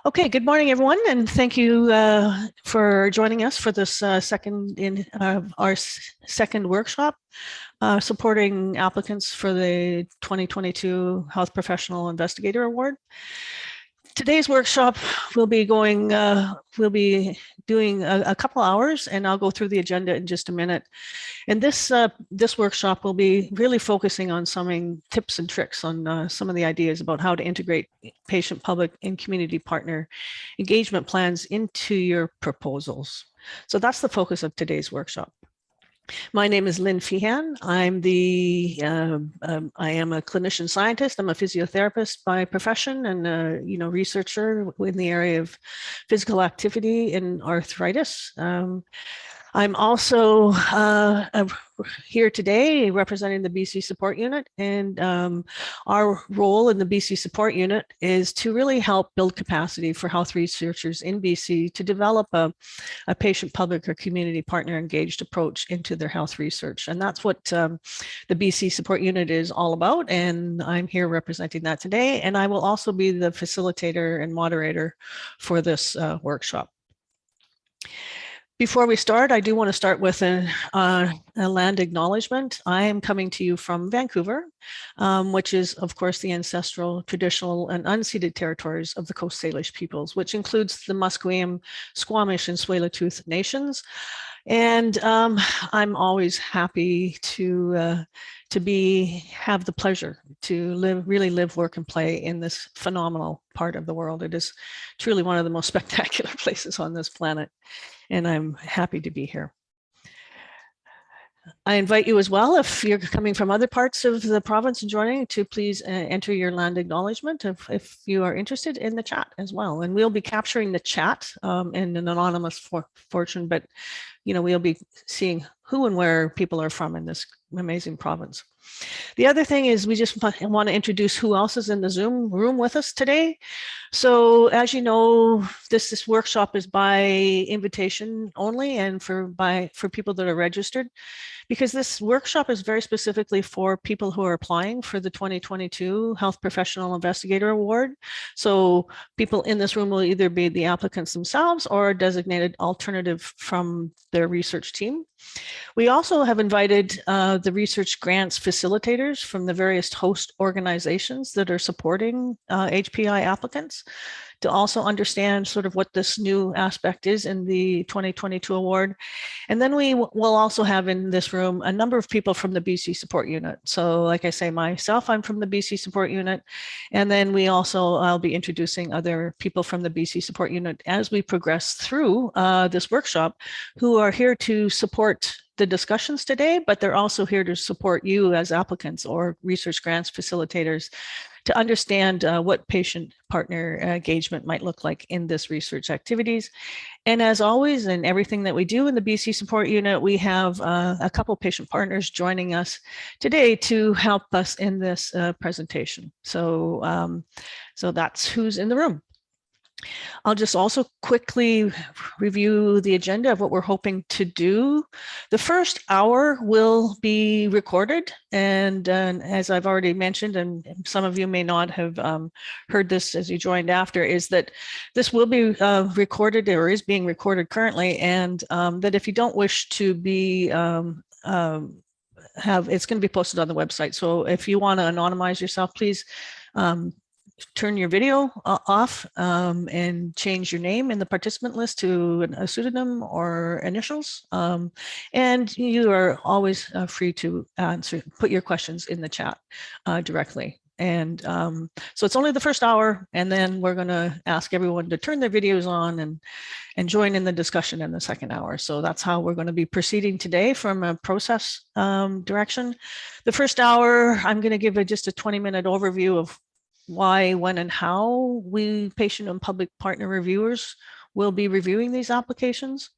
Okay, good morning, everyone, and thank you for joining us for this our second workshop supporting applicants for the 2022 Health Professional Investigator Award. Today's workshop will be doing a couple hours, and I'll go through the agenda in just a minute. And this workshop will be really focusing on some tips and tricks on some of the ideas about how to integrate patient, public, and community partner engagement plans into your proposals. So that's the focus of today's workshop. My name is Lynn Feehan. I am a clinician scientist. I'm a physiotherapist by profession and a researcher in the area of physical activity and arthritis. I'm also here today representing the BC Support Unit, and our role in the BC Support Unit is to really help build capacity for health researchers in BC to develop a patient, public, or community partner engaged approach into their health research. And that's what the BC Support Unit is all about, and I'm here representing that today. And I will also be the facilitator and moderator for this workshop. Before we start, I do want to start with a land acknowledgement. I am coming to you from Vancouver, which is, of course, the ancestral, traditional, and unceded territories of the Coast Salish peoples, which includes the Musqueam, Squamish, and Tsleil-Waututh nations. And I'm always happy to have the pleasure to really live, work, and play in this phenomenal part of the world. It is truly one of the most spectacular places on this planet, and I'm happy to be here. I invite you as well, if you're coming from other parts of the province and joining, to please enter your land acknowledgement if you are interested in the chat as well. And we'll be capturing the chat in an anonymous fortune, but we'll be seeing who and where people are from in this amazing province. The other thing is we just want to introduce who else is in the Zoom room with us today. So as you know, this workshop is by invitation only, and for people that are registered, because this workshop is very specifically for people who are applying for the 2022 Health Professional Investigator Award. So people in this room will either be the applicants themselves or a designated alternative from their research team. We also have invited the research grants facilitators from the various host organizations that are supporting HPI applicants to also understand sort of what this new aspect is in the 2022 award. And then we will also have in this room a number of people from the BC Support Unit. So like I say, myself, I'm from the BC Support Unit. And then I'll be introducing other people from the BC Support Unit as we progress through this workshop, who are here to support the discussions today, but they're also here to support you as applicants or research grants facilitators to understand what patient partner engagement might look like in this research activities. And as always, in everything that we do in the BC Support Unit, we have a couple patient partners joining us today to help us in this presentation. So that's who's in the room. I'll just also quickly review the agenda of what we're hoping to do. The first hour will be recorded, and as I've already mentioned, and some of you may not have heard this as you joined after, is that this will be recorded, or is being recorded currently, and that if you don't wish to be it's going to be posted on the website. So if you want to anonymize yourself, please turn your video off and change your name in the participant list to a pseudonym or initials. And you are always free to put your questions in the chat directly. And so it's only the first hour, and then we're going to ask everyone to turn their videos on and join in the discussion in the second hour. So that's how we're going to be proceeding today from a process direction. The first hour, I'm going to give just a 20-minute overview of why, when, and how we patient and public partner reviewers will be reviewing these applications.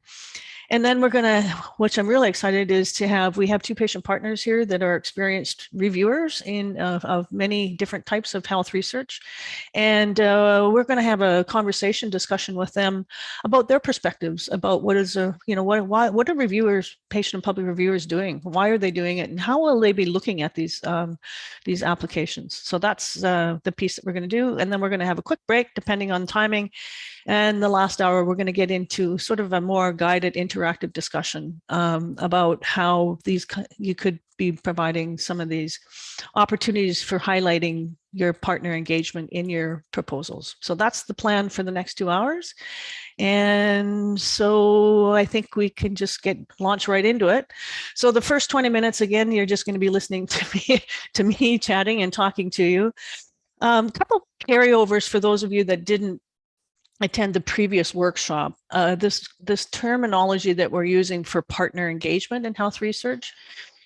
And then we're going to, which I'm really excited is to have, we have 2 patient partners here that are experienced reviewers of many different types of health research. And we're going to have a conversation discussion with them about their perspectives about what is what are reviewers, patient and public reviewers doing? Why are they doing it? And how will they be looking at these applications? So that's the piece that we're going to do. And then we're going to have a quick break depending on timing. And the last hour, we're going to get into sort of a more guided interactive discussion about how you could be providing some of these opportunities for highlighting your partner engagement in your proposals. So that's the plan for the next 2 hours. And so I think we can just launch right into it. So the first 20 minutes, again, you're just going to be listening to me chatting and talking to you. A couple carryovers for those of you that didn't attend the previous workshop. This terminology that we're using for partner engagement in health research,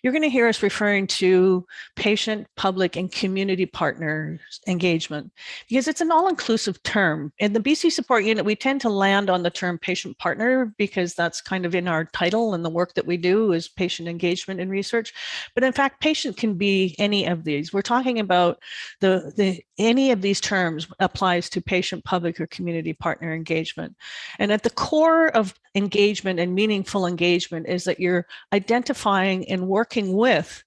you're going to hear us referring to patient, public, and community partners engagement because it's an all-inclusive term. In the BC Support Unit, we tend to land on the term patient partner because that's kind of in our title, and the work that we do is patient engagement in research. But in fact, patient can be any of these. We're talking about any of these terms applies to patient, public, or community partner engagement. And at the core of engagement and meaningful engagement is that you're identifying and working with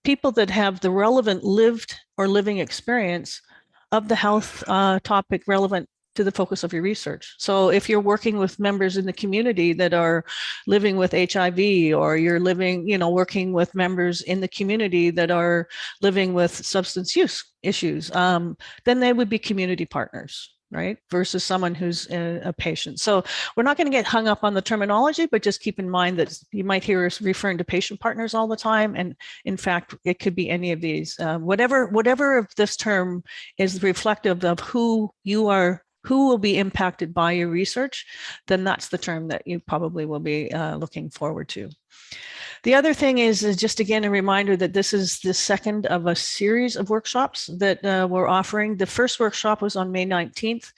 people that have the relevant lived or living experience of the health topic relevant to the focus of your research. So if you're working with members in the community that are living with HIV, or you're working with members in the community that are living with substance use issues, then they would be community partners, right? Versus someone who's a patient. So we're not going to get hung up on the terminology, but just keep in mind that you might hear us referring to patient partners all the time. And in fact, it could be any of these. Whatever of this term is reflective of who will be impacted by your research, then that's the term that you probably will be looking forward to. The other thing is just again a reminder that this is the second of a series of workshops that we're offering. The first workshop was on May 19th.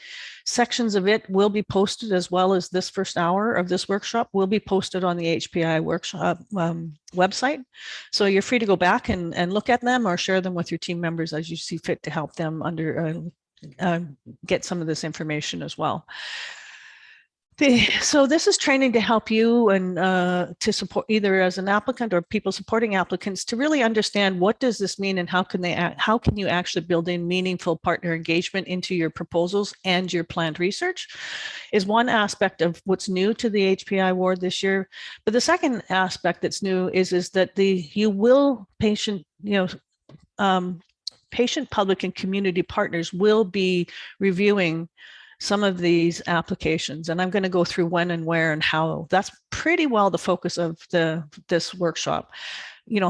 Sections of it will be posted, as well as this first hour of this workshop will be posted on the HPI workshop website. So you're free to go back and look at them or share them with your team members as you see fit to help them get some of this information as well. So this is training to help you and to support either as an applicant or people supporting applicants to really understand what does this mean and how can you actually build in meaningful partner engagement into your proposals and your planned research is one aspect of what's new to the HPI award this year. But the second aspect that's new is that patient, public, and community partners will be reviewing some of these applications. And I'm going to go through when and where and how. That's pretty well the focus of this workshop.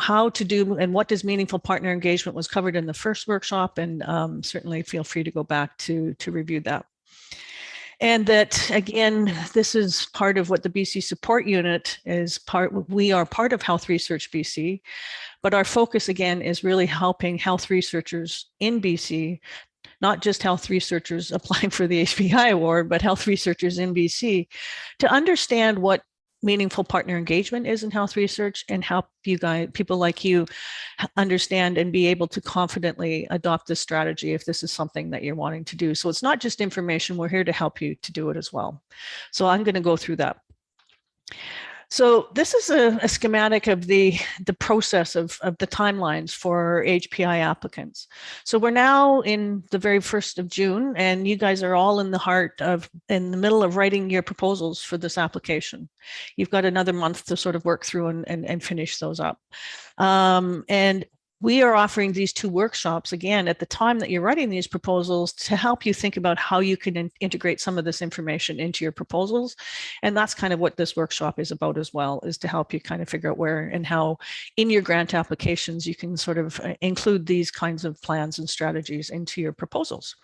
How to do and what does meaningful partner engagement was covered in the first workshop, and certainly feel free to go back to review that. And that, again, this is part of what the BC Support Unit is we are part of Health Research BC, but our focus, again, is really helping health researchers in BC, not just health researchers applying for the HPI award, but health researchers in BC, to understand what meaningful partner engagement is in health research and help people like you understand and be able to confidently adopt this strategy if this is something that you're wanting to do. So it's not just information, we're here to help you to do it as well. So I'm going to go through that. So this is a schematic of the process of the timelines for HPI applicants. So we're now in the very 1st of June, and you guys are all in the middle of writing your proposals for this application. You've got another month to sort of work through and finish those up. And we are offering these 2 workshops, again, at the time that you're writing these proposals to help you think about how you can integrate some of this information into your proposals. And that's kind of what this workshop is about as well, is to help you kind of figure out where and how in your grant applications you can sort of include these kinds of plans and strategies into your proposals.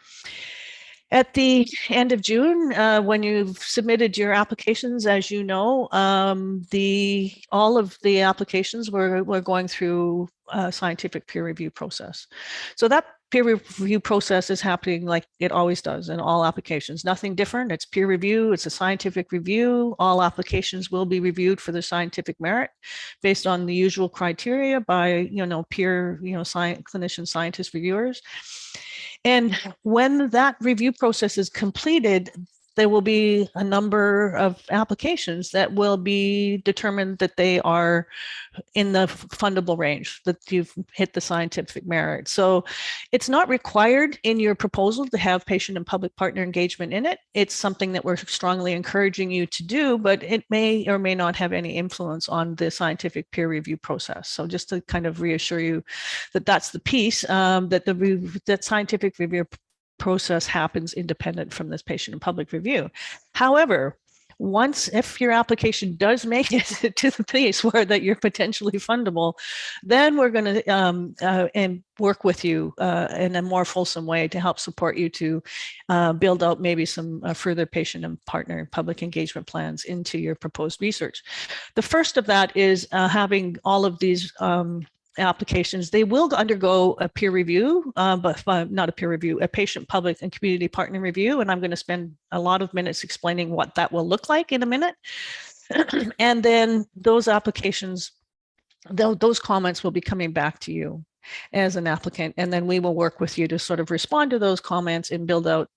At the end of June, when you've submitted your applications, as you know, all of the applications we're going through a scientific peer review process. So that peer review process is happening like it always does in all applications. Nothing different. It's peer review. It's a scientific review. All applications will be reviewed for their scientific merit based on the usual criteria by peer clinician scientist reviewers. And when that review process is completed, there will be a number of applications that will be determined that they are in the fundable range, that you've hit the scientific merit. So it's not required in your proposal to have patient and public partner engagement in it. It's something that we're strongly encouraging you to do, but it may or may not have any influence on the scientific peer review process. So just to kind of reassure you that that's the piece, that scientific review process happens independent from this patient and public review. However, if your application does make it to the place where that you're potentially fundable, then we're going to and work with you in a more fulsome way to help support you to build out maybe some further patient and partner public engagement plans into your proposed research. The first of that is having all of these applications. They will undergo a peer review, but not a peer review, a patient, public, and community partner review. And I'm going to spend a lot of minutes explaining what that will look like in a minute. And then those applications, those comments will be coming back to you as an applicant. And then we will work with you to sort of respond to those comments and build out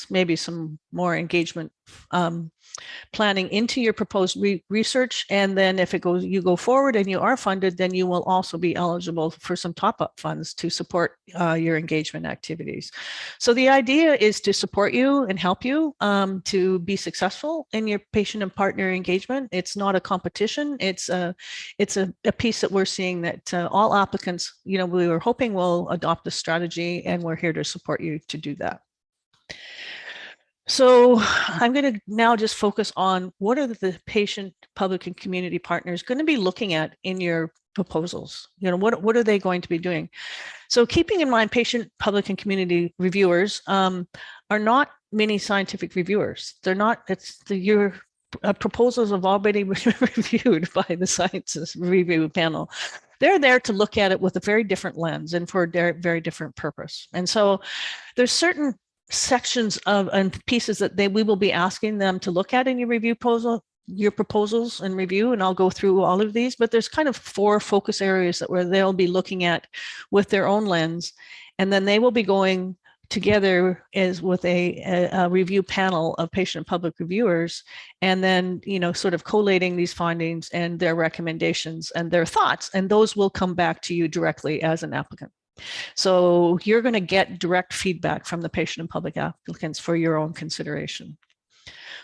maybe some more engagement planning into your proposed research. And then if you go forward and you are funded, then you will also be eligible for some top-up funds to support your engagement activities. So the idea is to support you and help you to be successful in your patient and partner engagement. It's not a competition. It's a piece that we're seeing that all applicants, we were hoping will adopt this strategy, and we're here to support you to do that. So I'm going to now just focus on what are the patient, public, and community partners going to be looking at in your proposals. What are they going to be doing? So keeping in mind, patient, public, and community reviewers are not mini scientific reviewers. They're not. Your proposals have already been reviewed by the science review panel. They're there to look at it with a very different lens and for a very different purpose. And so there's certain sections of and pieces that we will be asking them to look at in your proposals and review, and I'll go through all of these, but there's kind of 4 focus areas where they'll be looking at with their own lens, and then they will be going together as with a review panel of patient and public reviewers, and then sort of collating these findings and their recommendations and their thoughts, and those will come back to you directly as an applicant. So you're going to get direct feedback from the patient and public applicants for your own consideration.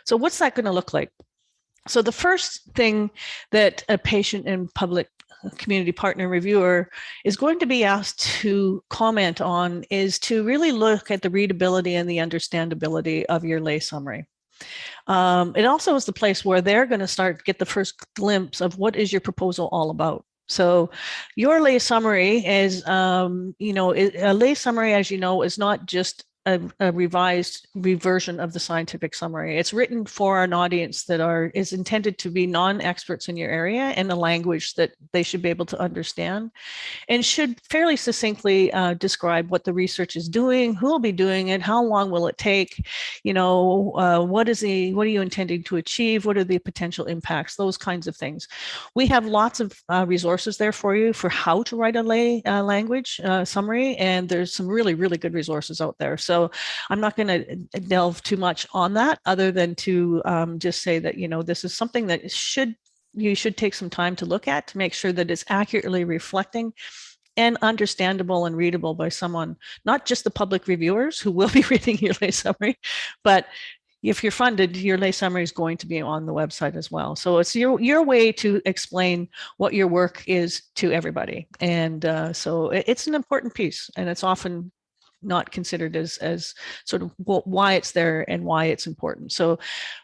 So what's that going to look like? So the first thing that a patient and public community partner reviewer is going to be asked to comment on is to really look at the readability and the understandability of your lay summary. It also is the place where they're going to get the first glimpse of what is your proposal all about. So your lay summary is, a lay summary, as you know, is not just a revised reversion of the scientific summary. It's written for an audience that is intended to be non-experts in your area and a language that they should be able to understand, and should fairly succinctly describe what the research is doing, who will be doing it, how long will it take, what are you intending to achieve, what are the potential impacts, those kinds of things. We have lots of resources there for you for how to write a lay language summary, and there's some really, really good resources out there. So I'm not going to delve too much on that, other than to just say that, this is something that you should take some time to look at to make sure that it's accurately reflecting and understandable and readable by someone, not just the public reviewers who will be reading your lay summary, but if you're funded, your lay summary is going to be on the website as well. So it's your way to explain what your work is to everybody. And so it's an important piece, and it's often not considered as sort of why it's there and why it's important. So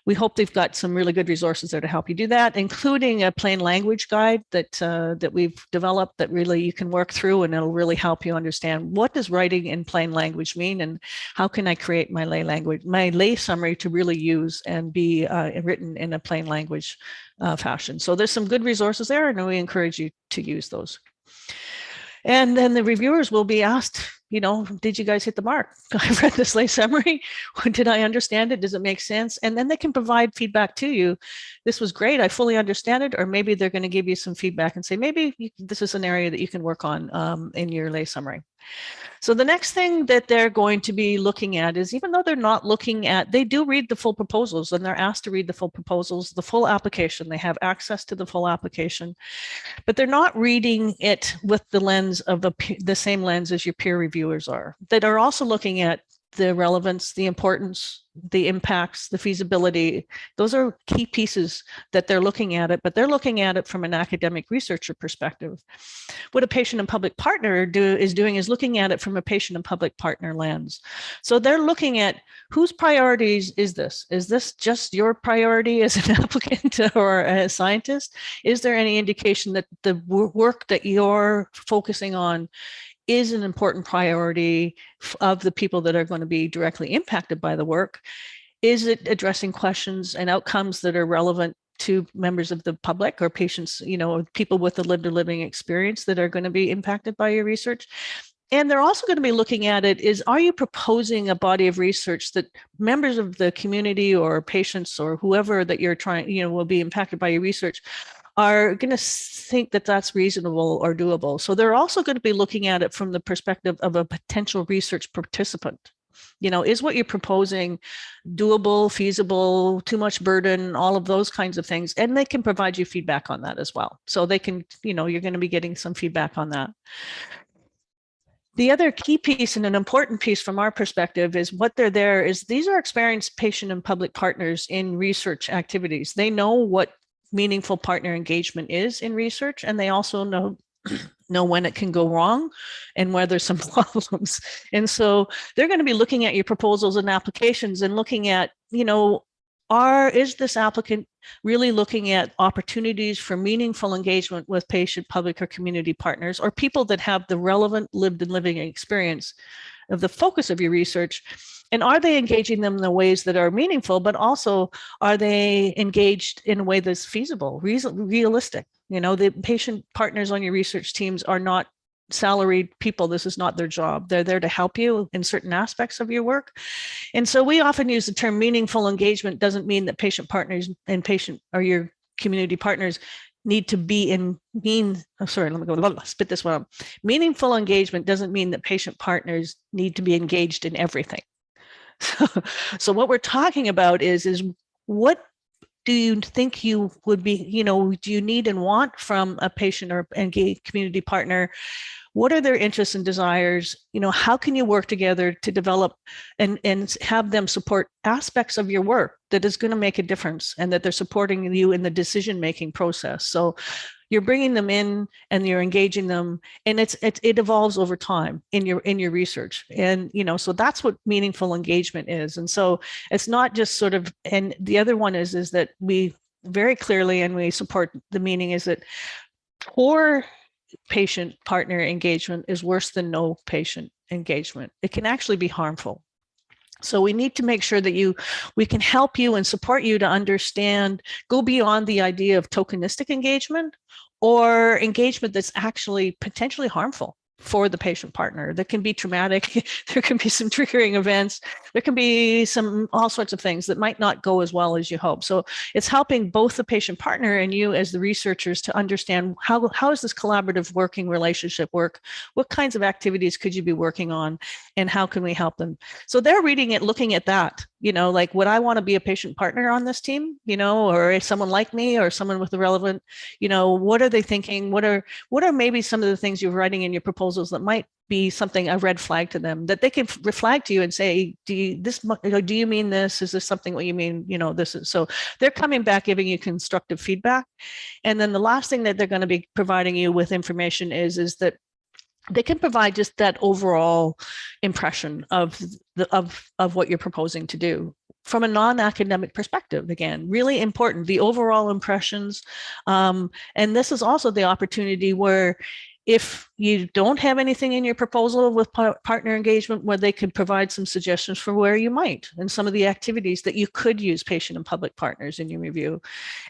we hope they've got some really good resources there to help you do that, including a plain language guide that we've developed that really you can work through, and it'll really help you understand what does writing in plain language mean, and how can I create my lay summary to really use and be written in a plain language fashion. So there's some good resources there, and we encourage you to use those. And then the reviewers will be asked, did you guys hit the mark? I've read this lay summary. Did I understand it? Does it make sense? And then they can provide feedback to you. This was great. I fully understand it. Or maybe they're going to give you some feedback and say, maybe this is an area that you can work on in your lay summary. So the next thing that they're going to be looking at is, even though they're not looking at, they do read the full proposals, and they're asked to read the full proposals, the full application. They have access to the full application, but they're not reading it with the lens of the same lens as your peer reviewers are, that are also looking at the relevance, the importance, the impacts, the feasibility. Those are key pieces that they're looking at it, but they're looking at it from an academic researcher perspective. What a patient and public partner is looking at it from a patient and public partner lens. So they're looking at whose priorities is this? Is this just your priority as an applicant or a scientist? Is there any indication that the work that you're focusing on is an important priority of the people that are going to be directly impacted by the work? Is it addressing questions and outcomes that are relevant to members of the public or patients, people with a lived or living experience that are going to be impacted by your research? And they're also going to be looking at it is, are you proposing a body of research that members of the community or patients or whoever that you're trying, will be impacted by your research are going to think that that's reasonable or doable. So they're also going to be looking at it from the perspective of a potential research participant. Is what you're proposing doable, feasible, too much burden, all of those kinds of things. And they can provide you feedback on that as well. So they can, you're going to be getting some feedback on that. The other key piece and an important piece from our perspective is what they're there is these are experienced patient and public partners in research activities. They know what meaningful partner engagement is in research, and they also know when it can go wrong and where there's some problems. And so they're going to be looking at your proposals and applications and looking at, is this applicant really looking at opportunities for meaningful engagement with patient, public, or community partners, or people that have the relevant lived and living experience of the focus of your research? And are they engaging them in the ways that are meaningful, but also are they engaged in a way that's feasible, realistic? The patient partners on your research teams are not salaried people. This is not their job. They're there to help you in certain aspects of your work. And so we often use the term meaningful engagement. Doesn't mean that patient partners and patient or your community partners need to be spit this one up. Meaningful engagement doesn't mean that patient partners need to be engaged in everything. So what we're talking about is what do you think you would be, do you need and want from a patient or engaged community partner? What are their interests and desires? How can you work together to develop and have them support aspects of your work that is going to make a difference and that they're supporting you in the decision-making process? So you're bringing them in and you're engaging them, and it evolves over time in your research. And, so that's what meaningful engagement is. And so it's not just sort of, and the other one is that we very clearly, and we support the meaning is that poor patient partner engagement is worse than no patient engagement. It can actually be harmful. So we need to make sure that we can help you and support you to understand, go beyond the idea of tokenistic engagement or engagement that's actually potentially harmful for the patient partner. That can be traumatic. There can be some triggering events. There can be all sorts of things that might not go as well as you hope. So it's helping both the patient partner and you as the researchers to understand how is this collaborative working relationship work? What kinds of activities could you be working on, and how can we help them? So they're reading it, looking at that, like, would I want to be a patient partner on this team, or is someone like me or someone with the relevant, what are they thinking? What are maybe some of the things you're writing in your proposals that might be something, a red flag to them, that they can reflag to you and say, do you mean this? Is this something what you mean? This is, so they're coming back, giving you constructive feedback. And then the last thing that they're going to be providing you with information is that they can provide just that overall impression of what you're proposing to do from a non-academic perspective. Again, really important, the overall impressions. And this is also the opportunity where if you don't have anything in your proposal with partner engagement, where they could provide some suggestions for where you might and some of the activities that you could use patient and public partners in your review.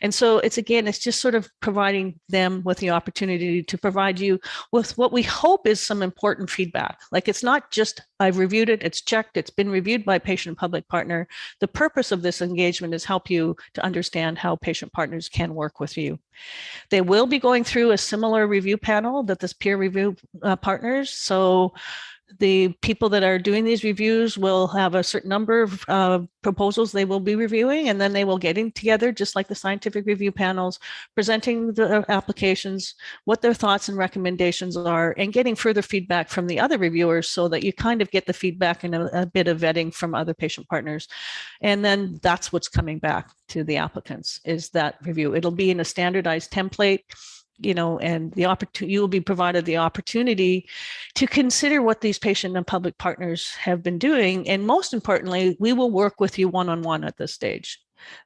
And so it's just sort of providing them with the opportunity to provide you with what we hope is some important feedback. Like, it's not just I've reviewed it, it's checked, it's been reviewed by patient and public partner. The purpose of this engagement is help you to understand how patient partners can work with you. They will be going through a similar review panel that this peer review partners. So the people that are doing these reviews will have a certain number of proposals they will be reviewing, and then they will get in together, just like the scientific review panels, presenting the applications, what their thoughts and recommendations are, and getting further feedback from the other reviewers so that you kind of get the feedback and a bit of vetting from other patient partners. And then that's what's coming back to the applicants, is that review. It'll be in a standardized template, and the opportunity, you will be provided the opportunity to consider what these patient and public partners have been doing. And most importantly, we will work with you one-on-one at this stage.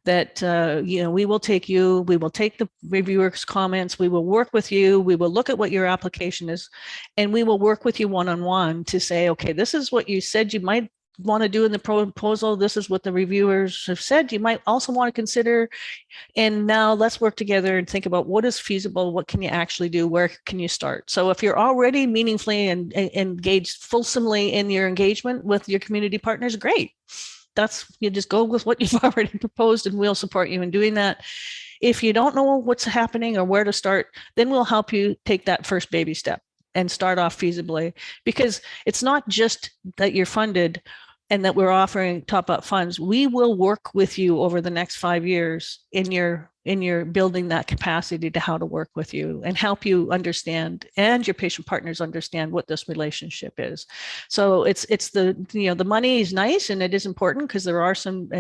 That, we will take the reviewers' comments, we will work with you, we will look at what your application is, and we will work with you one-on-one to say, okay, this is what you said you might want to do in the proposal. This is what the reviewers have said you might also want to consider. And now let's work together and think about what is feasible, what can you actually do, where can you start? So if you're already meaningfully and engaged fulsomely in your engagement with your community partners, great. You just go with what you've already proposed, and we'll support you in doing that. If you don't know what's happening or where to start, then we'll help you take that first baby step and start off feasibly, because it's not just that you're funded and that we're offering top up funds. We will work with you over the next 5 years in your building that capacity to how to work with you and help you understand, and your patient partners understand, what this relationship is. So it's the money is nice and it is important because there are some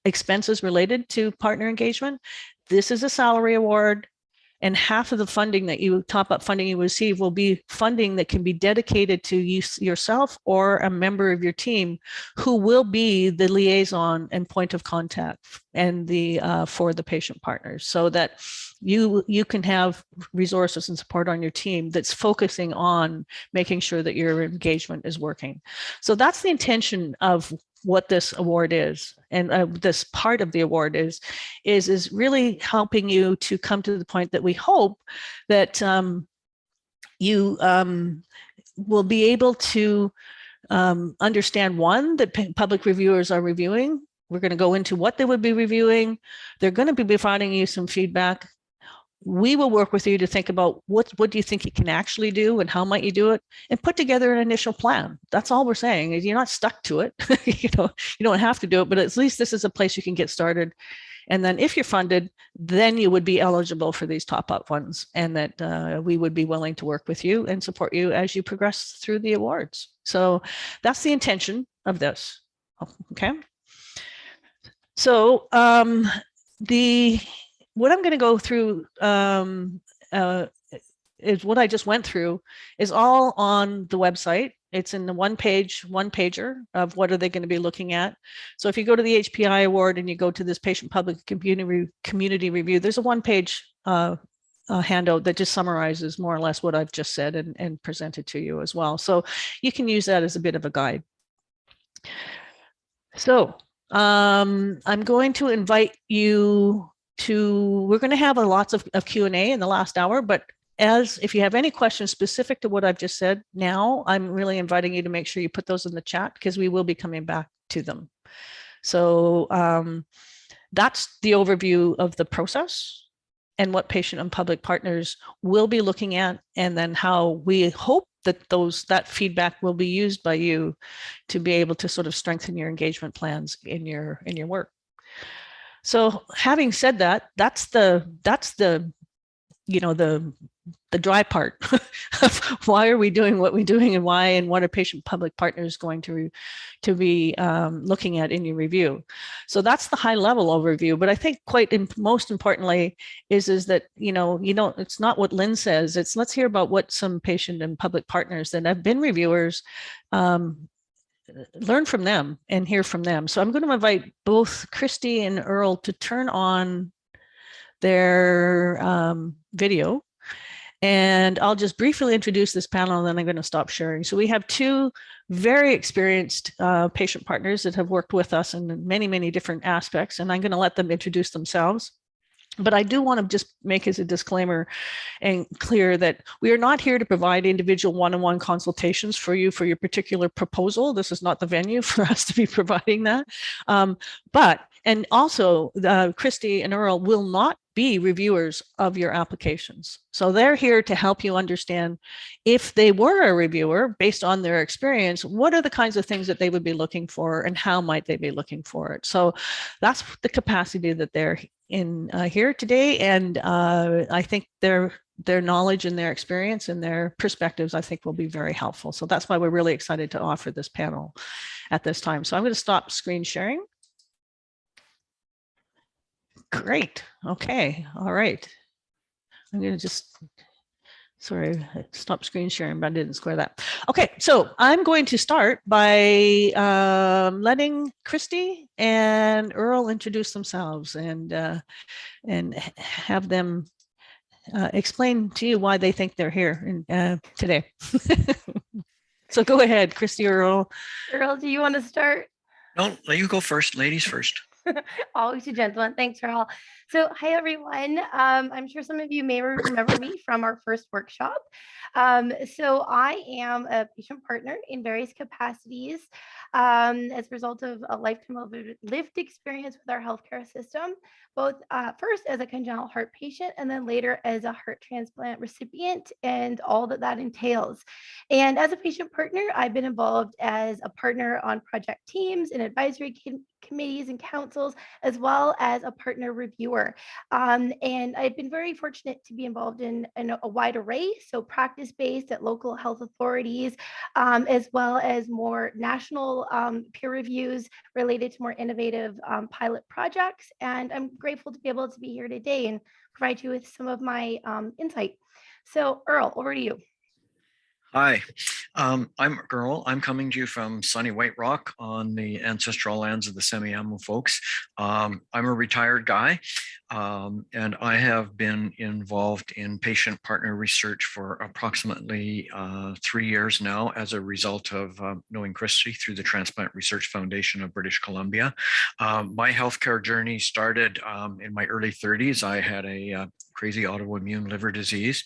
expenses related to partner engagement. This is a salary award. And half of the funding that top up funding you receive will be funding that can be dedicated to yourself or a member of your team who will be the liaison and point of contact and for the patient partners, so that you can have resources and support on your team that's focusing on making sure that your engagement is working. So that's the intention of what this award is, and this part of the award is really helping you to come to the point that we hope that you will be able to understand, one, that public reviewers are reviewing. We're going to go into what they would be reviewing. They're going to be providing you some feedback. We will work with you to think about what do you think you can actually do and how might you do it, and put together an initial plan. That's all we're saying. Is you're not stuck to it. You don't have to do it, but at least this is a place you can get started. And then if you're funded, then you would be eligible for these top up funds, and that we would be willing to work with you and support you as you progress through the awards. So that's the intention of this. Okay. So what I'm going to go through is what I just went through is all on the website. It's in the one-pager of what are they going to be looking at. So if you go to the HPI award and you go to this patient public community review, there's a one-page handout that just summarizes more or less what I've just said and presented to you as well. So you can use that as a bit of a guide. So I'm going to invite you we're going to have lots of Q&A in the last hour, but if you have any questions specific to what I've just said now, I'm really inviting you to make sure you put those in the chat, because we will be coming back to them. So that's the overview of the process and what patient and public partners will be looking at, and then how we hope that that feedback will be used by you to be able to sort of strengthen your engagement plans in your work. So having said that, that's the the dry part of why are we doing what we're doing, and why, and what are patient public partners going to be looking at in your review. So that's the high level overview. But I think most importantly is that, it's not what Lynn says. It's let's hear about what some patient and public partners that have been reviewers learn from them and hear from them. So I'm going to invite both Christy and Earl to turn on their video. And I'll just briefly introduce this panel, and then I'm going to stop sharing. So we have two very experienced patient partners that have worked with us in many, many different aspects, and I'm going to let them introduce themselves. But I do want to just make as a disclaimer and clear that we are not here to provide individual one-on-one consultations for you for your particular proposal. This is not the venue for us to be providing that. And also, Christy and Earl will not be reviewers of your applications. So they're here to help you understand, if they were a reviewer, based on their experience, what are the kinds of things that they would be looking for, and how might they be looking for it. So that's the capacity that they're in here today. And I think their knowledge and their experience and their perspectives, I think, will be very helpful. So that's why we're really excited to offer this panel at this time. So I'm going to stop screen sharing. Great. Okay. All right. I'm going to just, sorry, stop screen sharing, but I didn't square that. Okay. So I'm going to start by letting Christy and Earl introduce themselves and have them explain to you why they think they're here today. So go ahead, Christy or Earl. Earl, do you want to start? No, let you go first. Ladies first. Always a gentleman. Thanks, Earl. So hi, everyone. I'm sure some of you may remember me from our first workshop. So I am a patient partner in various capacities as a result of a lifetime of lived experience with our healthcare system, both first as a congenital heart patient and then later as a heart transplant recipient, and all that that entails. And as a patient partner, I've been involved as a partner on project teams and advisory committees and councils, as well as a partner reviewer. And I've been very fortunate to be involved in a wide array, so practice-based at local health authorities, as well as more national peer reviews related to more innovative pilot projects. And I'm grateful to be able to be here today and provide you with some of my insight. So Earl, over to you. Hi, I'm Earl. I'm coming to you from sunny White Rock on the ancestral lands of the Semiahmoo folks. I'm a retired guy, and I have been involved in patient partner research for approximately 3 years now as a result of knowing Christy through the Transplant Research Foundation of British Columbia. My healthcare journey started in my early 30s. I had a crazy autoimmune liver disease,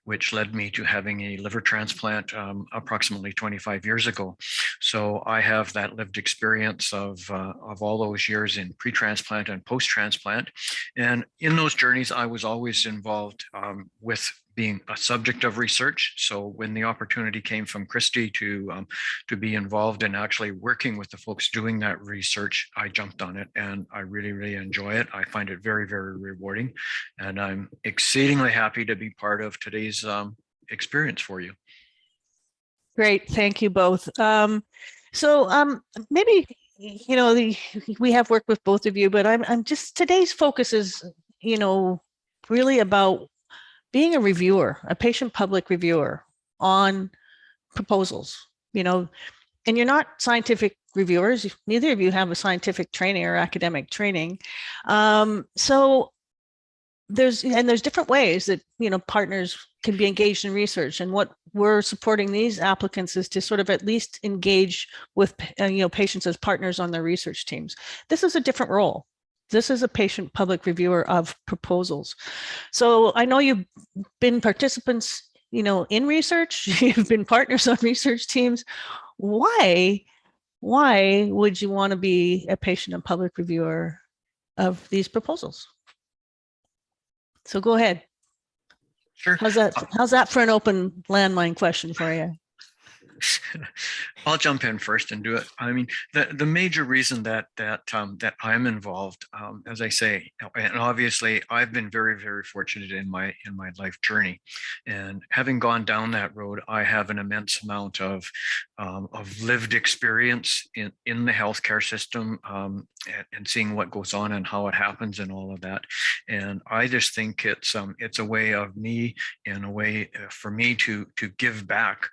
which led me to having a liver transplant approximately 25 years ago. So I have that lived experience of all those years in pre-transplant and post-transplant. And in those journeys, I was always involved with being a subject of research. So when the opportunity came from Christy to be involved in actually working with the folks doing that research, I jumped on it, and I really, really enjoy it. I find it very, very rewarding, and I'm exceedingly happy to be part of today's experience for you. Great, thank you both. Maybe we have worked with both of you, but I'm just, today's focus is really about being a reviewer, a patient public reviewer on proposals, and you're not scientific reviewers. Neither of you have a scientific training or academic training. So there's different ways that, partners can be engaged in research. And what we're supporting these applicants is to sort of at least engage with, patients as partners on their research teams. This is a different role. This is a patient public reviewer of proposals. So I know you've been participants, in research, you've been partners on research teams. Why would you want to be a patient and public reviewer of these proposals? So go ahead. Sure. How's that for an open landmine question for you? I'll jump in first and do it. I mean, the major reason that I'm involved, as I say, and obviously I've been very fortunate in my life journey, and having gone down that road, I have an immense amount of lived experience in the healthcare system, and seeing what goes on and how it happens and all of that. And I just think it's a way of me, in a way for me to give back,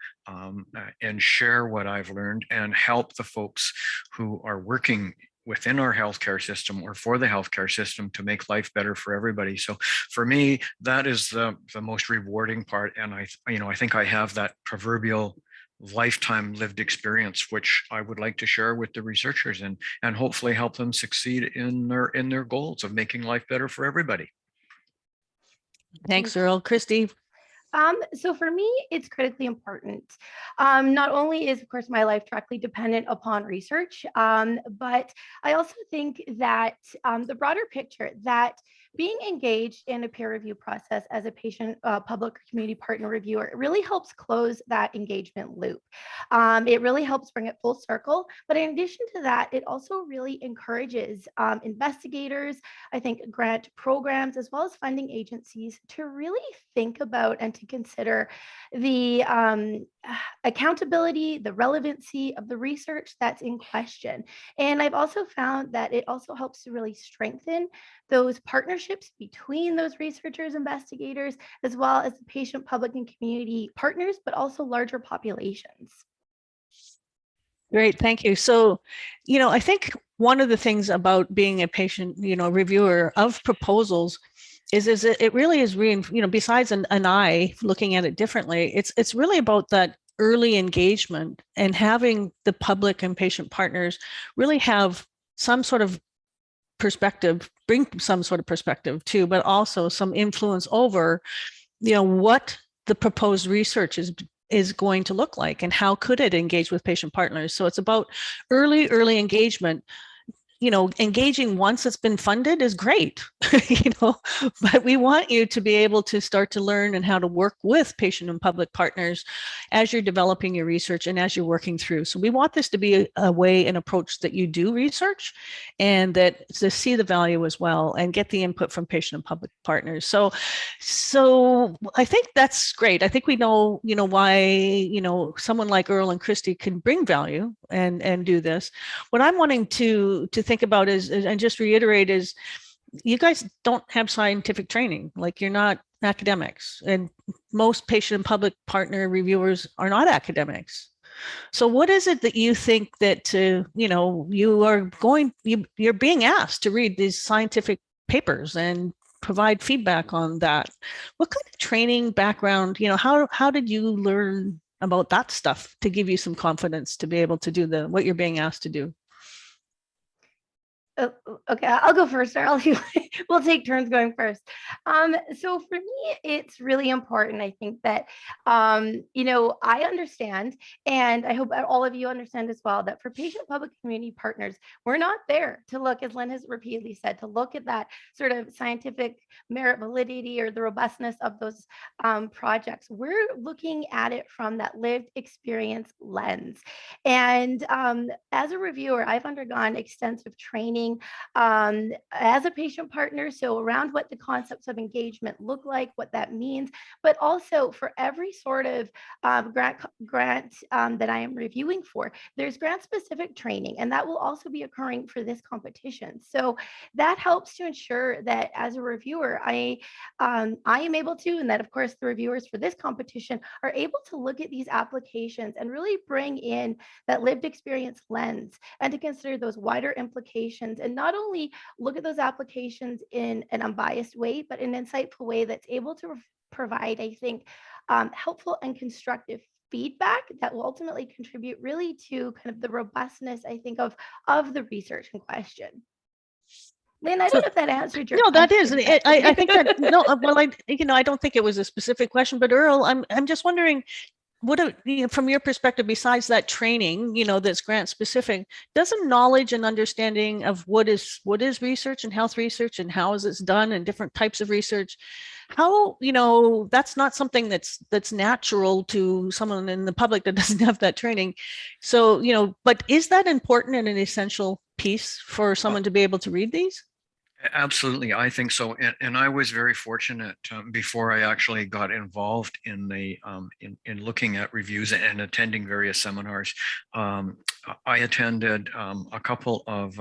and share what I've learned and help the folks who are working within our healthcare system or for the healthcare system to make life better for everybody. So for me, that is the most rewarding part. And I think I have that proverbial lifetime lived experience, which I would like to share with the researchers and hopefully help them succeed in their goals of making life better for everybody. Thanks, Earl. Christy. So for me, it's critically important. Not only is, of course, my life directly dependent upon research, but I also think that the broader picture that being engaged in a peer review process as a patient, public, or community partner reviewer really helps close that engagement loop. It really helps bring it full circle. But in addition to that, it also really encourages investigators, I think, grant programs, as well as funding agencies to really think about and to consider the accountability, the relevancy of the research that's in question. And I've also found that it also helps to really strengthen those partnerships between those researchers, investigators, as well as the patient, public, and community partners, but also larger populations. Great, thank you. So, I think one of the things about being a patient, reviewer of proposals is it really is, besides an eye looking at it differently, it's really about that early engagement and having the public and patient partners really have some sort of perspective, bring some sort of perspective too, but also some influence over, what the proposed research is going to look like and how could it engage with patient partners. So it's about early engagement. Engaging once it's been funded is great, but we want you to be able to start to learn and how to work with patient and public partners as you're developing your research and as you're working through. So we want this to be a way and approach that you do research and that to see the value as well and get the input from patient and public partners. So I think that's great. I think we know, why, someone like Earl and Christy can bring value and do this. What I'm wanting to think about is and just reiterate is you guys don't have scientific training. Like, you're not academics, and most patient and public partner reviewers are not academics. So what is it that you think that you're being asked to read these scientific papers and provide feedback on that? What kind of training background, how did you learn about that stuff to give you some confidence to be able to do what you're being asked to do? Okay, I'll go first, Earl. We'll take turns going first. So for me, it's really important, I think, that, I understand, and I hope all of you understand as well, that for patient, public, community partners, we're not there to look, as Lynn has repeatedly said, to look at that sort of scientific merit, validity, or the robustness of those projects. We're looking at it from that lived experience lens. And as a reviewer, I've undergone extensive training as a patient partner, so around what the concepts of engagement look like, what that means, but also for every sort of grant that I am reviewing for, there's grant-specific training, and that will also be occurring for this competition. So that helps to ensure that as a reviewer, I am able to, and that of course the reviewers for this competition are able to look at these applications and really bring in that lived experience lens and to consider those wider implications, and not only look at those applications in an unbiased way, but in an insightful way that's able to provide, I think, helpful and constructive feedback that will ultimately contribute really to kind of the robustness, I think, of the research in question. Lynn, I don't know if that answered your question. No, that is. I think that, no, well, I don't think it was a specific question, but Earl, I'm just wondering, from your perspective, besides that training, that's grant specific, doesn't knowledge and understanding of what is research and health research and how is it done and different types of research, how, that's not something that's natural to someone in the public that doesn't have that training. So, but is that important and an essential piece for someone to be able to read these? Absolutely, I think so. And I was very fortunate before I actually got involved in the in looking at reviews and attending various seminars. I attended a couple of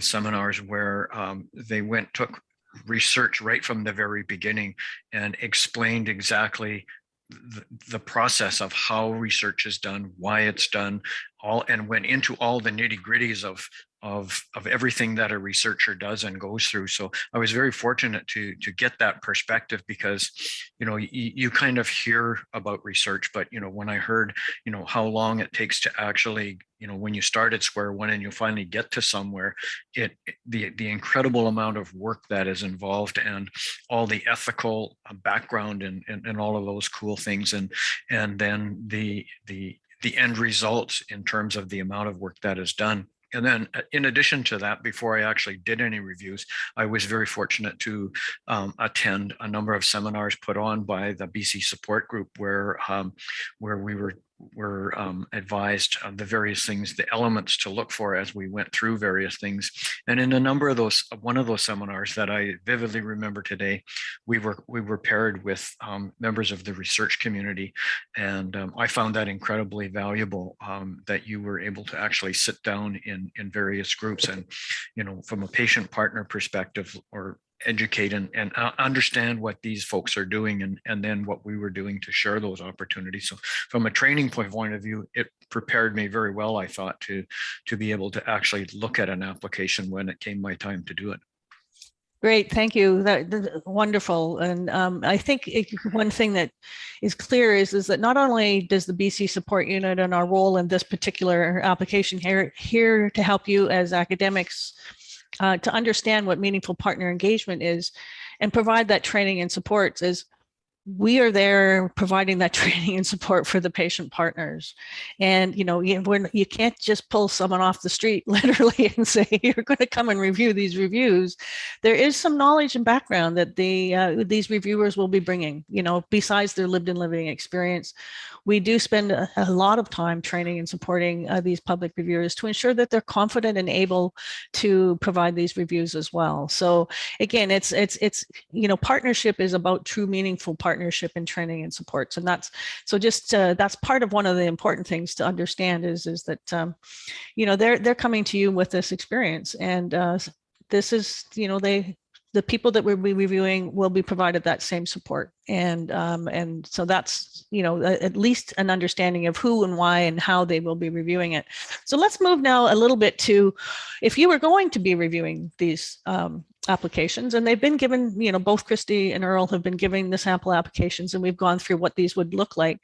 seminars where they took research right from the very beginning and explained exactly the process of how research is done, why it's done, and went into all the nitty-gritties of everything that a researcher does and goes through. So I was very fortunate to get that perspective, because you kind of hear about research, but when I heard how long it takes to actually when you start at square one and you finally get to somewhere, the incredible amount of work that is involved and all the ethical background and all of those cool things, and then the end results in terms of the amount of work that is done. And then in addition to that, before I actually did any reviews, I was very fortunate to attend a number of seminars put on by the BC Support Group, where we were advised of the various things, the elements to look for as we went through various things. And in a number of those, one of those seminars that I vividly remember today, we were paired with members of the research community. And I found that incredibly valuable, that you were able to actually sit down in various groups and, from a patient partner perspective, or educate and understand what these folks are doing, and then what we were doing to share those opportunities. So from a training point of view, it prepared me very well, I thought, to be able to actually look at an application when it came my time to do it. Great, thank you. That's wonderful. And I think one thing that is clear is that not only does the BC Support Unit and our role in this particular application here to help you as academics to understand what meaningful partner engagement is and provide that training and support, is we are there providing that training and support for the patient partners. And, you can't just pull someone off the street literally and say, you're going to come and review these reviews. There is some knowledge and background that these reviewers will be bringing, besides their lived and living experience. We do spend a lot of time training and supporting these public reviewers to ensure that they're confident and able to provide these reviews as well. So again, it's partnership is about true meaningful partnership and training and supports. And that's part of one of the important things to understand is that, they're coming to you with this experience, and this is, the people that we'll be reviewing will be provided that same support. And so that's, at least an understanding of who and why and how they will be reviewing it. So let's move now a little bit to, if you were going to be reviewing these applications, and they've been given, both Christy and Earl have been giving the sample applications, and we've gone through what these would look like.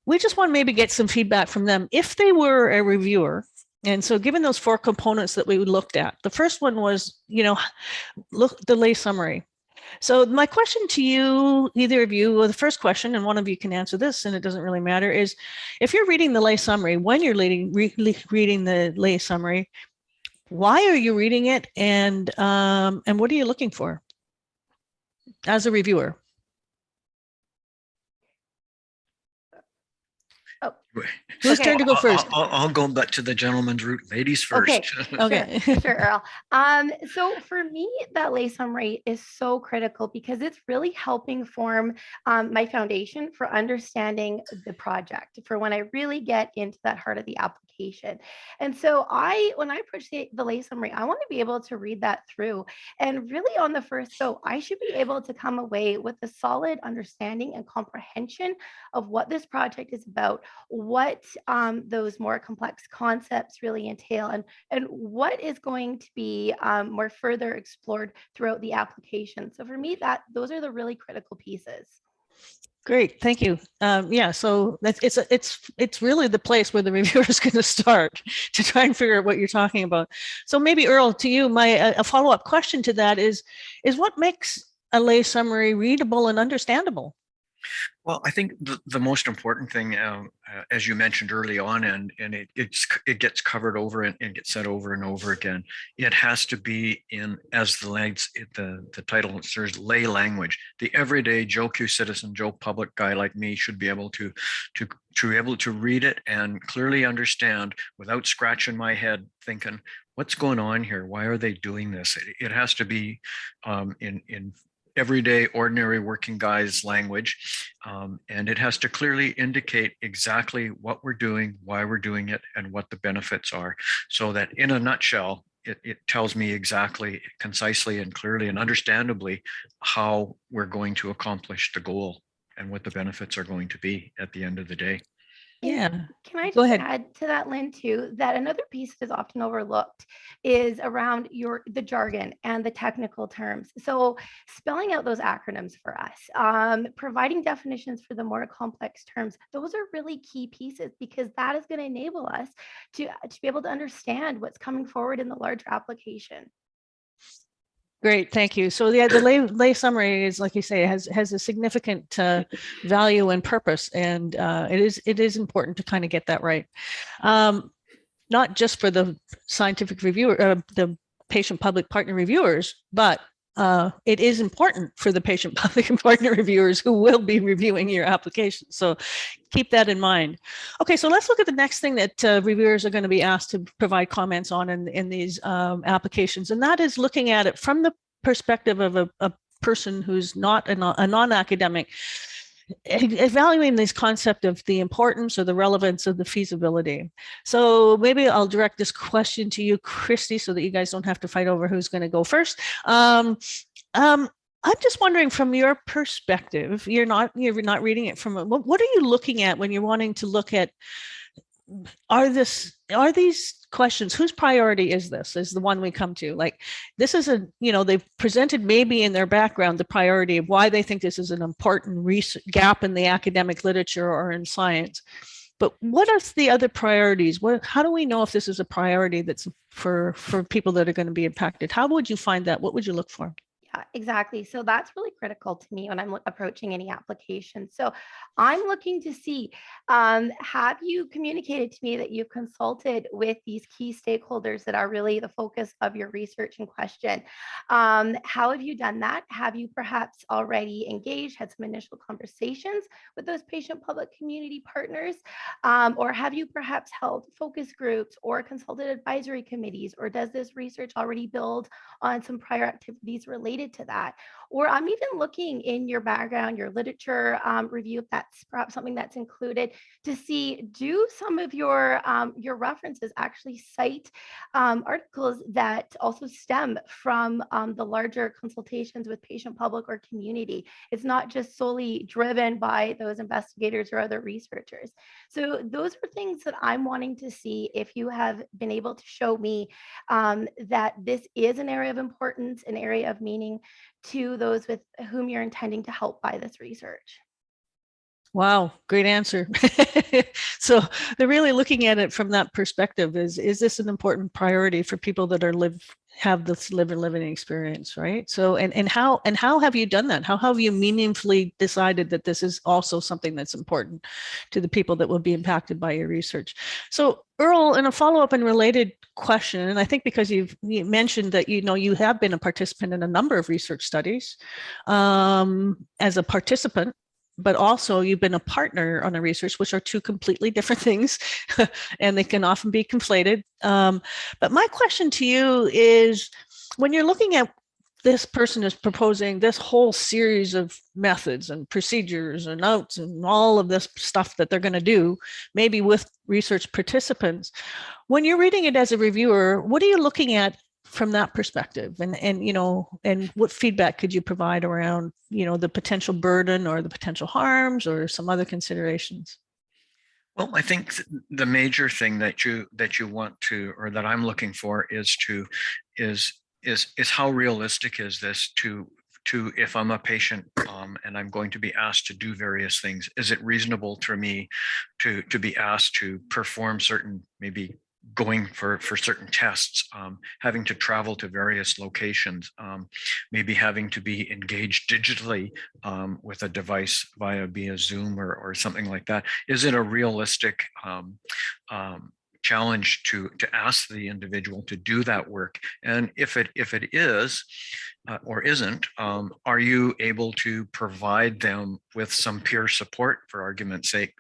We just want to maybe get some feedback from them. If they were a reviewer, and so given those 4 components that we looked at, the first one was, look the lay summary. So my question to you, either of you, or the first question, and one of you can answer this, and it doesn't really matter, is if you're reading the lay summary, when you're reading the lay summary, why are you reading it, and what are you looking for as a reviewer? Whose turn to go first? I'll go back to the gentleman's route. Ladies first. Okay. Sure, Earl. So for me, that lay summary is so critical because it's really helping form my foundation for understanding the project, for when I really get into that heart of the application. And so when I approach the lay summary, I want to be able to read that through. And really on the first go, I should be able to come away with a solid understanding and comprehension of what this project is about, what those more complex concepts really entail, and what is going to be more further explored throughout the application. So for me, those are the really critical pieces. Great, thank you. Yeah, so it's really the place where the reviewer is going to start to try and figure out what you're talking about. So maybe Earl, to you, a follow-up question to that is what makes a lay summary readable and understandable? Well, I think the most important thing, as you mentioned early on, and it gets covered over and gets said over and over again. It has to be in, as the title says, lay language. The everyday Joe Q citizen, Joe public guy like me should be able to be able to read it and clearly understand without scratching my head, thinking, what's going on here? Why are they doing this? It has to be in everyday, ordinary working guy's language. And it has to clearly indicate exactly what we're doing, why we're doing it, and what the benefits are. So that in a nutshell, it tells me exactly, concisely, and clearly and understandably how we're going to accomplish the goal and what the benefits are going to be at the end of the day. And Yeah, can I go just ahead. add to that, Lynn, too, that another piece that is often overlooked is around the jargon and the technical terms. So spelling out those acronyms for us, providing definitions for the more complex terms, those are really key pieces because that is going to enable us to be able to understand what's coming forward in the larger application. Great, thank you. So yeah, the lay summary is, like you say, has a significant value and purpose, and it is important to kind of get that right. Not just for the scientific reviewer, the patient public partner reviewers, but it is important for the patient public and partner reviewers who will be reviewing your application. So keep that in mind. Okay, so let's look at the next thing that reviewers are going to be asked to provide comments on in these applications, and that is looking at it from the perspective of a person who's not a non-academic, evaluating this concept of the importance or the relevance of the feasibility. So maybe I'll direct this question to you, Christy, so that you guys don't have to fight over who's going to go first. I'm just wondering, from your perspective, you're not reading it from what are you looking at when you're wanting to look at, are these questions, whose priority is this, is the one we come to? Like, this is they've presented maybe in their background the priority of why they think this is an important gap in the academic literature or in science. But what are the other priorities? How do we know if this is a priority that's for people that are going to be impacted? How would you find that? What would you look for? Yeah, exactly. So that's really critical to me when I'm approaching any application. So I'm looking to see, have you communicated to me that you've consulted with these key stakeholders that are really the focus of your research in question? How have you done that? Have you perhaps already engaged, had some initial conversations with those patient public community partners? Or have you perhaps held focus groups or consulted advisory committees? Or does this research already build on some prior activities related to that? Or I'm even looking in your background, your literature review, if that's perhaps something that's included, to see, do some of your references actually cite articles that also stem from the larger consultations with patient public or community? It's not just solely driven by those investigators or other researchers. So those are things that I'm wanting to see if you have been able to show me that this is an area of importance, an area of meaning to those with whom you're intending to help by this research. Wow, great answer. So they're really looking at it from that perspective. Is this an important priority for people that have this living experience, right? So and how have you done that? How have you meaningfully decided that this is also something that's important to the people that will be impacted by your research? So Earl, in a follow-up and related question, and I think because you mentioned that you have been a participant in a number of research studies as a participant, but also you've been a partner on a research, which are two completely different things, and they can often be conflated. But my question to you is, when you're looking at this person is proposing this whole series of methods and procedures and notes and all of this stuff that they're going to do, maybe with research participants, when you're reading it as a reviewer, what are you looking at from that perspective? And what feedback could you provide around, the potential burden or the potential harms or some other considerations? Well, I think the major thing that you want to, or that I'm looking for, is how realistic is this to if I'm a patient and I'm going to be asked to do various things, is it reasonable for me to be asked to perform certain maybe going for certain tests, having to travel to various locations, maybe having to be engaged digitally with a device via Zoom or something like that. Is it a realistic challenge to ask the individual to do that work? And if it is or isn't, are you able to provide them with some peer support, for argument's sake,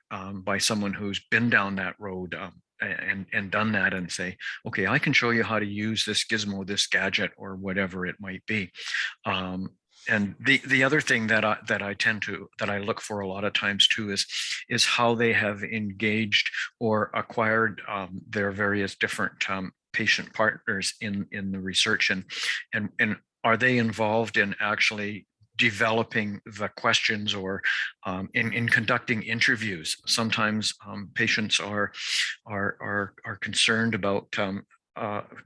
by someone who's been down that road and done that, and say, okay, I can show you how to use this gizmo, this gadget, or whatever it might be. And the other thing that I look for a lot of times too is how they have engaged or acquired their various different patient partners in the research, and are they involved in actually developing the questions, or in conducting interviews. Sometimes patients are concerned about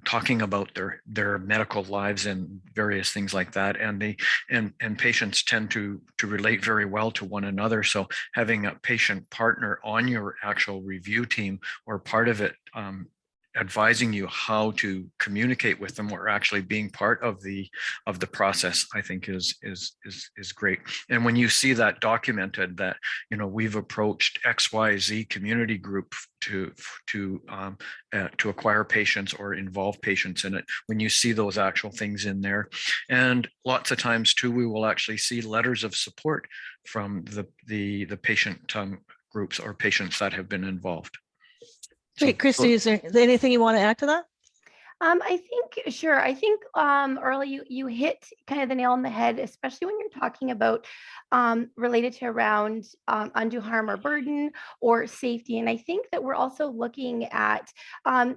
talking about their medical lives and various things like that, and patients tend to relate very well to one another. So having a patient partner on your actual review team or part of it, advising you how to communicate with them, or actually being part of the process, I think is great. And when you see that documented, that we've approached XYZ community group to acquire patients or involve patients in it, when you see those actual things in there, and lots of times too, we will actually see letters of support from the patient groups or patients that have been involved. Great, Christy, is there anything you want to add to that? I think, sure. I think, Earl, you hit kind of the nail on the head, especially when you're talking about related to around undue harm or burden or safety. And I think that we're also looking at,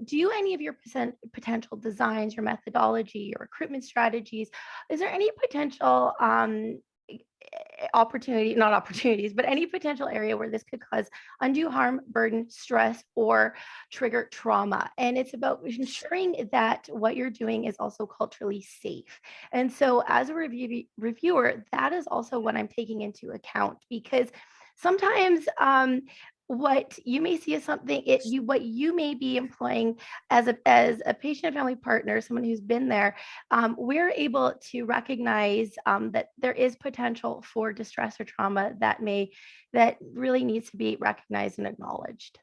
do any of your potential designs, your methodology, your recruitment strategies, is there any potential not opportunities, but any potential area where this could cause undue harm, burden, stress, or trigger trauma? And it's about ensuring that what you're doing is also culturally safe. And so as a reviewer, that is also what I'm taking into account, because sometimes what you may see as something what you may be employing as a patient and family partner, someone who's been there, we're able to recognize that there is potential for distress or trauma that really needs to be recognized and acknowledged.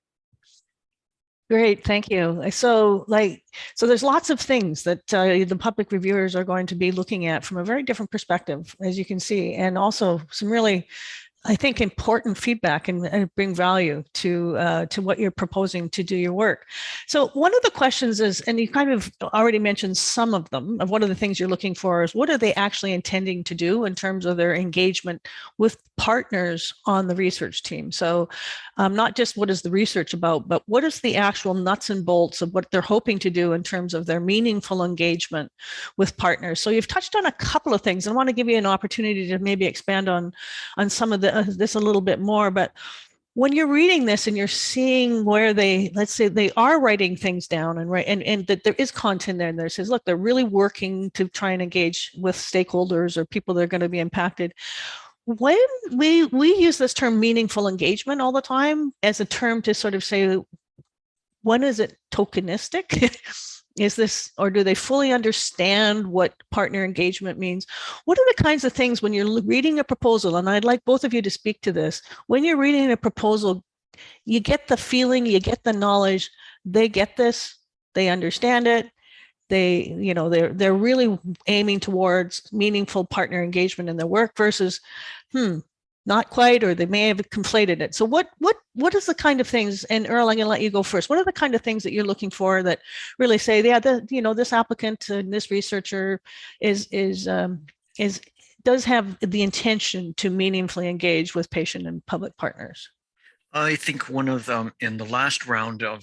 Great, thank you. So there's lots of things that the public reviewers are going to be looking at from a very different perspective, as you can see, and also some really, I think, important feedback and bring value to what you're proposing to do your work. So one of the questions is, and you kind of already mentioned some of them, of one of the things you're looking for is, what are they actually intending to do in terms of their engagement with partners on the research team? So not just what is the research about, but what is the actual nuts and bolts of what they're hoping to do in terms of their meaningful engagement with partners. So you've touched on a couple of things, and I want to give you an opportunity to maybe expand on some of this a little bit more. But when you're reading this and you're seeing where let's say they are writing things down and that there is content there, and there says, look, they're really working to try and engage with stakeholders or people that are going to be impacted. When we use this term meaningful engagement all the time as a term to sort of say, when is it tokenistic? Is this, or do they fully understand what partner engagement means? What are the kinds of things when you're reading a proposal, and I'd like both of you to speak to this, when you're reading a proposal, you get the feeling, you get the knowledge, they get this, they understand it, they're really aiming towards meaningful partner engagement in their work versus, not quite, or they may have conflated it. So what is the kind of things, and Earl, I'm going to let you go first. What are the kind of things that you're looking for that really say, yeah, this applicant and this researcher does have the intention to meaningfully engage with patient and public partners? I think one of them, in the last round of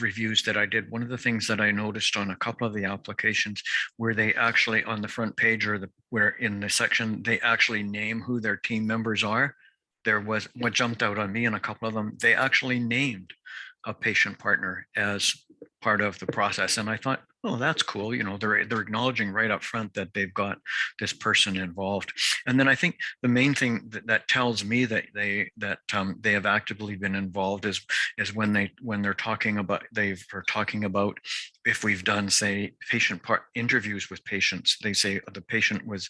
reviews that I did, one of the things that I noticed on a couple of the applications, where they actually on the front page, or where in the section they actually name who their team members are. There was what jumped out on me in a couple of them. They actually named a patient partner as part of the process, and I thought, oh, that's cool. You know, they're acknowledging right up front that they've got this person involved. And then I think the main thing that tells me that they have actively been involved is when they're talking about are talking about if we've done, say, interviews with patients. They say the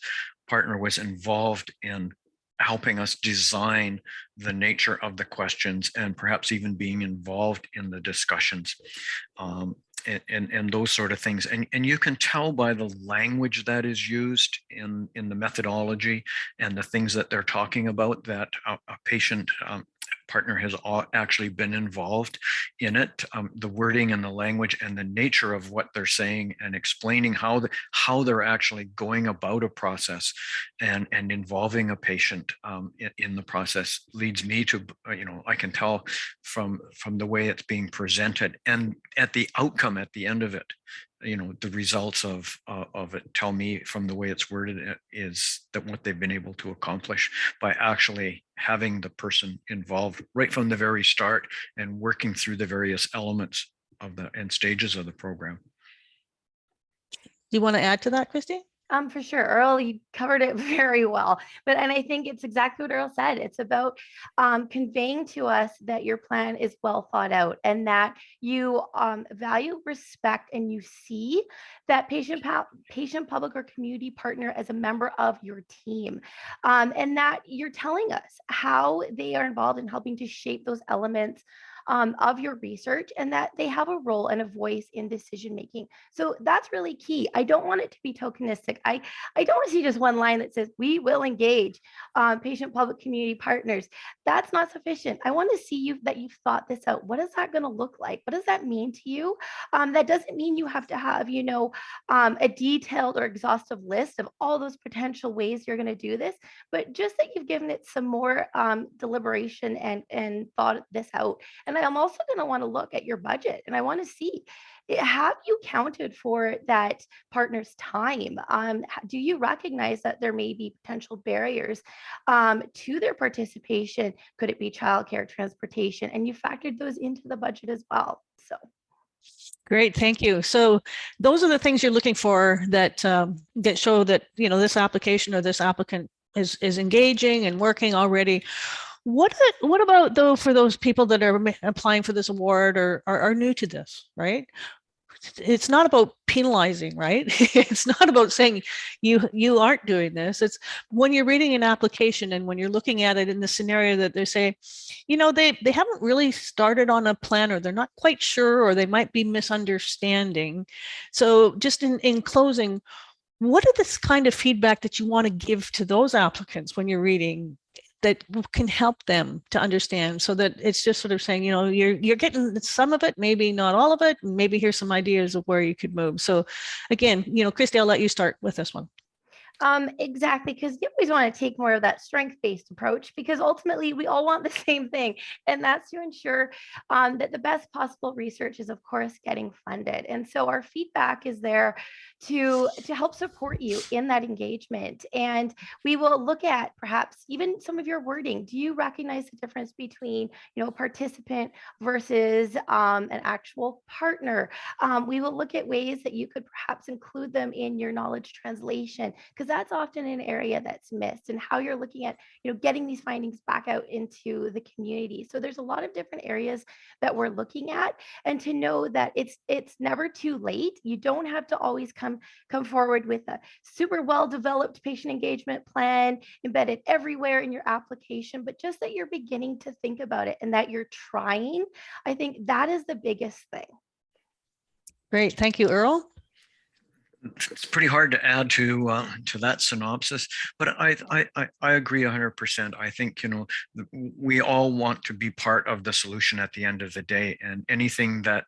partner was involved in helping us design the nature of the questions and perhaps even being involved in the discussions. And those sort of things. And you can tell by the language that is used in the methodology and the things that they're talking about that a patient partner has actually been involved in it. The wording and the language and the nature of what they're saying and explaining how they're actually going about a process and involving a patient in the process leads me to, I can tell from the way it's being presented and at the outcome at the end of it, the results of it tell me from the way it's worded is that what they've been able to accomplish by actually having the person involved right from the very start and working through the various elements of and stages of the program. Do you want to add to that, Christy? For sure. Earl, you covered it very well. And I think it's exactly what Earl said. It's about conveying to us that your plan is well thought out and that you value, respect, and you see that patient, public, or community partner as a member of your team. And that you're telling us how they are involved in helping to shape those elements of your research and that they have a role and a voice in decision making. So that's really key. I don't want it to be tokenistic. I don't want to see just one line that says we will engage patient, public, community partners. That's not sufficient. I want to see that you've thought this out. What is that going to look like? What does that mean to you? That doesn't mean you have to have, a detailed or exhaustive list of all those potential ways you're going to do this, but just that you've given it some more deliberation and thought this out. And I'm also going to want to look at your budget and I want to see, have you counted for that partner's time? Do you recognize that there may be potential barriers to their participation? Could it be childcare, transportation? And you factored those into the budget as well. So. Great, thank you. So those are the things you're looking for that show that this application or this applicant is engaging and working already. What about though for those people that are applying for this award or are new to this, right? It's not about penalizing, right? It's not about saying you aren't doing this. It's when you're reading an application and when you're looking at it in the scenario that they say, they haven't really started on a plan or they're not quite sure or they might be misunderstanding. So just in closing, what are this kind of feedback that you want to give to those applicants when you're reading that can help them to understand, so that it's just sort of saying, you're getting some of it, maybe not all of it, and maybe here's some ideas of where you could move. So again, Christy, I'll let you start with this one. Exactly, because you always want to take more of that strength-based approach because ultimately we all want the same thing, and that's to ensure that the best possible research is, of course, getting funded. And so our feedback is there to help support you in that engagement. And we will look at perhaps even some of your wording. Do you recognize the difference between, a participant versus an actual partner? We will look at ways that you could perhaps include them in your knowledge translation, because that's often an area that's missed, and how you're looking at, getting these findings back out into the community. So there's a lot of different areas that we're looking at, and to know that it's never too late. You don't have to always come forward with a super well-developed patient engagement plan embedded everywhere in your application, but just that you're beginning to think about it and that you're trying. I think that is the biggest thing. Great, thank you, Earl. It's pretty hard to add to that synopsis, but I agree 100%. I think we all want to be part of the solution at the end of the day, and anything that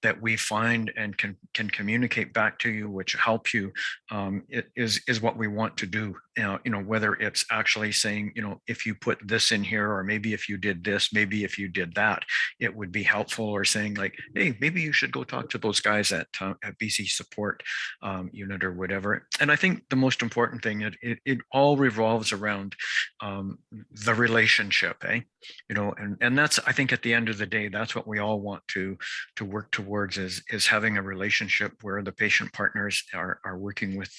that we find and can communicate back to you, which help you, is what we want to do. Whether it's actually saying, if you put this in here, or maybe if you did this, maybe if you did that, it would be helpful, or saying like, hey, maybe you should go talk to those guys at BC Support. unit or whatever. And I think the most important thing, it all revolves around the relationship, and that's, I think at the end of the day, that's what we all want to work towards, is having a relationship where the patient partners are working with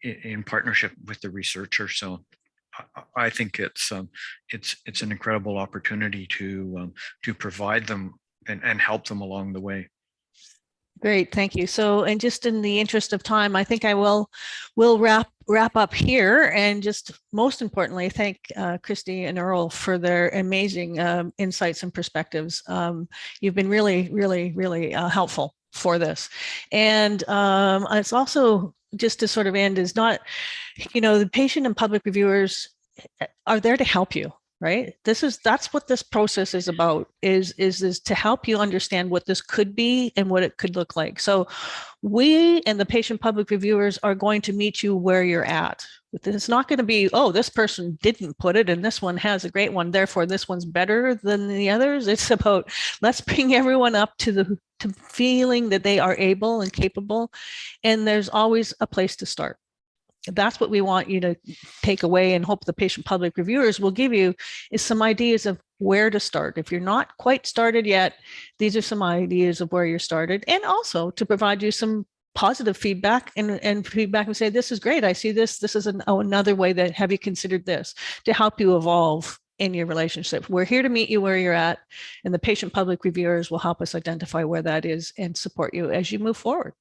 in partnership with the researcher. So I think it's an incredible opportunity to provide them and help them along the way. Great, thank you. So, and just in the interest of time, I think I will wrap up here, and just most importantly, thank Christy and Earl for their amazing insights and perspectives. You've been really, really, really helpful for this, and it's also, just to sort of end, is not, the patient and public reviewers are there to help you. Right. That's what this process is about, is to help you understand what this could be and what it could look like. So we and the patient public reviewers are going to meet you where you're at. It's not going to be, oh, this person didn't put it and this one has a great one, therefore this one's better than the others. It's about, let's bring everyone up to feeling that they are able and capable. And there's always a place to start. That's what we want you to take away, and hope the patient public reviewers will give you, is some ideas of where to start. If you're not quite started yet, these are some ideas of where you're started, and also to provide you some positive feedback and feedback and say, this is great. I see this. This is another way that, have you considered this, to help you evolve in your relationship. We're here to meet you where you're at, and the patient public reviewers will help us identify where that is and support you as you move forward.